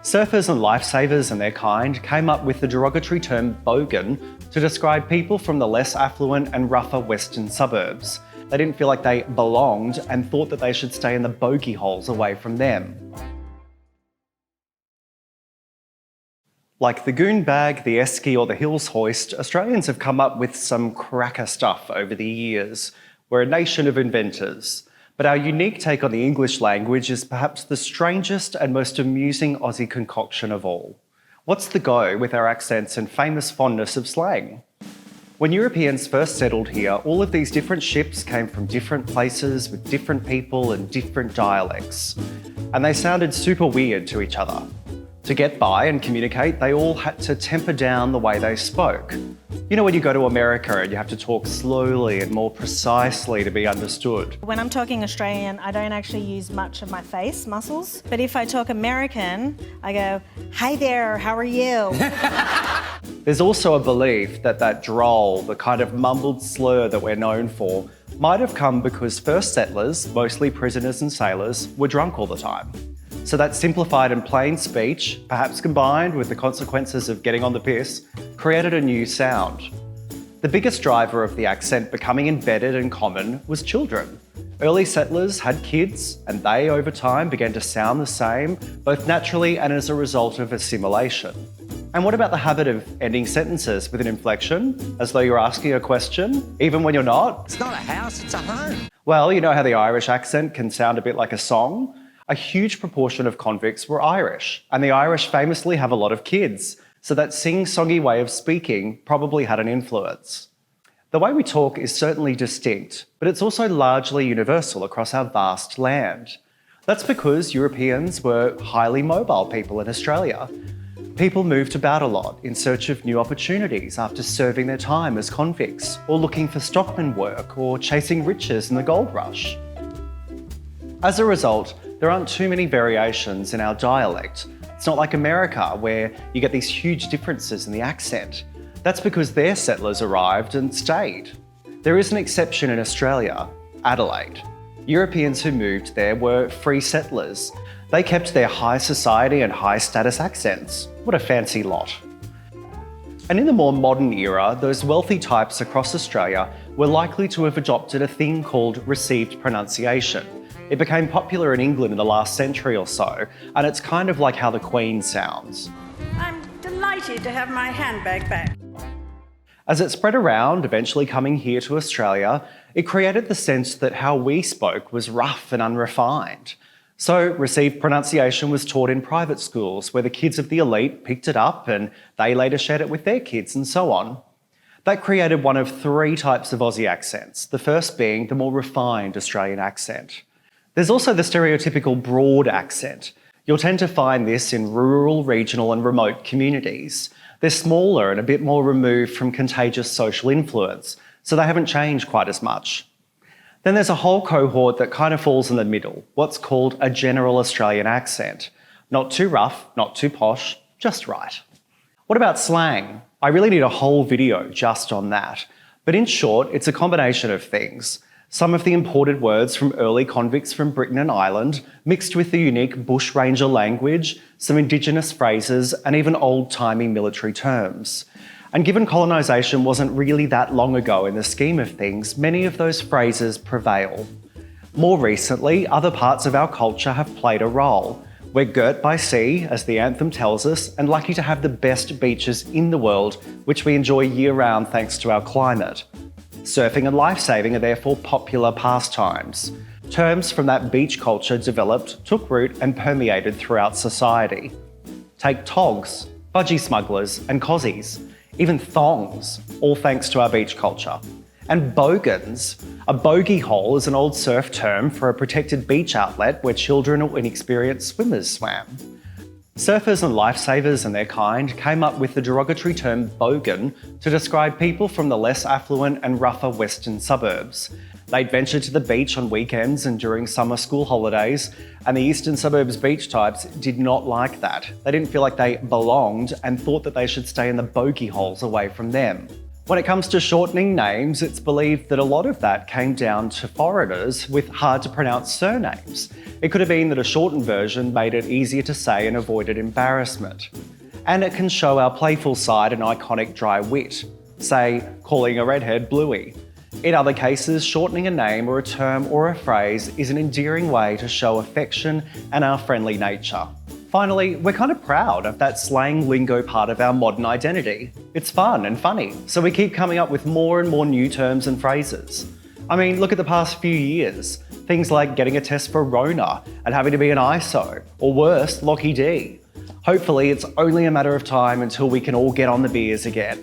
Surfers and lifesavers and their kind came up with the derogatory term bogan to describe people from the less affluent and rougher western suburbs. They didn't feel like they belonged and thought that they should stay in the bogey holes away from them. Like the goon bag, the esky or the hills hoist, Australians have come up with some cracker stuff over the years. We're a nation of inventors. But our unique take on the English language is perhaps the strangest and most amusing Aussie concoction of all. What's the go with our accents and famous fondness of slang? When Europeans first settled here, all of these different ships came from different places with different people and different dialects. And they sounded super weird to each other. To get by and communicate, they all had to temper down the way they spoke. You know when you go to America and you have to talk slowly and more precisely to be understood? When I'm talking Australian, I don't actually use much of my face muscles. But if I talk American, I go, "Hi there, how are you?" There's also a belief that that droll, the kind of mumbled slur that we're known for, might have come because first settlers, mostly prisoners and sailors, were drunk all the time. So that simplified and plain speech, perhaps combined with the consequences of getting on the piss, created a new sound. The biggest driver of the accent becoming embedded and common was children. Early settlers had kids, and they over time began to sound the same, both naturally and as a result of assimilation. And what about the habit of ending sentences with an inflection, as though you're asking a question, even when you're not? It's not a house, it's a home. Well, you know how the Irish accent can sound a bit like a song? A huge proportion of convicts were Irish, and the Irish famously have a lot of kids, so that sing-songy way of speaking probably had an influence. The way we talk is certainly distinct, but it's also largely universal across our vast land. That's because Europeans were highly mobile people in Australia. People moved about a lot in search of new opportunities after serving their time as convicts, or looking for stockman work, or chasing riches in the gold rush. As a result, there aren't too many variations in our dialect. It's not like America, where you get these huge differences in the accent. That's because their settlers arrived and stayed. There is an exception in Australia, Adelaide. Europeans who moved there were free settlers. They kept their high society and high status accents. What a fancy lot. And in the more modern era, those wealthy types across Australia were likely to have adopted a thing called received pronunciation. It became popular in England in the last century or so, and it's kind of like how the Queen sounds. I'm delighted to have my handbag back. As it spread around, eventually coming here to Australia, it created the sense that how we spoke was rough and unrefined. So received pronunciation was taught in private schools where the kids of the elite picked it up and they later shared it with their kids and so on. That created one of three types of Aussie accents, the first being the more refined Australian accent. There's also the stereotypical broad accent. You'll tend to find this in rural, regional and remote communities. They're smaller and a bit more removed from contagious social influence, so they haven't changed quite as much. Then there's a whole cohort that kind of falls in the middle, what's called a general Australian accent. Not too rough, not too posh, just right. What about slang? I really need a whole video just on that. But in short, it's a combination of things. Some of the imported words from early convicts from Britain and Ireland, mixed with the unique bushranger language, some Indigenous phrases, and even old-timey military terms. And given colonisation wasn't really that long ago in the scheme of things, many of those phrases prevail. More recently, other parts of our culture have played a role. We're girt by sea, as the anthem tells us, and lucky to have the best beaches in the world, which we enjoy year-round thanks to our climate. Surfing and lifesaving are therefore popular pastimes. Terms from that beach culture developed, took root and permeated throughout society. Take togs, budgie smugglers and cozies, even thongs, all thanks to our beach culture. And bogans. A bogey hole is an old surf term for a protected beach outlet where children or inexperienced swimmers swam. Surfers and lifesavers and their kind came up with the derogatory term bogan to describe people from the less affluent and rougher western suburbs. They'd venture to the beach on weekends and during summer school holidays, and the eastern suburbs beach types did not like that. They didn't feel like they belonged and thought that they should stay in the bogey holes away from them. When it comes to shortening names, it's believed that a lot of that came down to foreigners with hard to pronounce surnames. It could have been that a shortened version made it easier to say and avoided embarrassment. And it can show our playful side and iconic dry wit, say, calling a redhead Bluey. In other cases, shortening a name or a term or a phrase is an endearing way to show affection and our friendly nature. Finally, we're kind of proud of that slang lingo part of our modern identity. It's fun and funny, so we keep coming up with more and more new terms and phrases. I mean, look at the past few years. Things like getting a test for Rona and having to be an ISO, or worse, Lockie D. Hopefully, it's only a matter of time until we can all get on the beers again.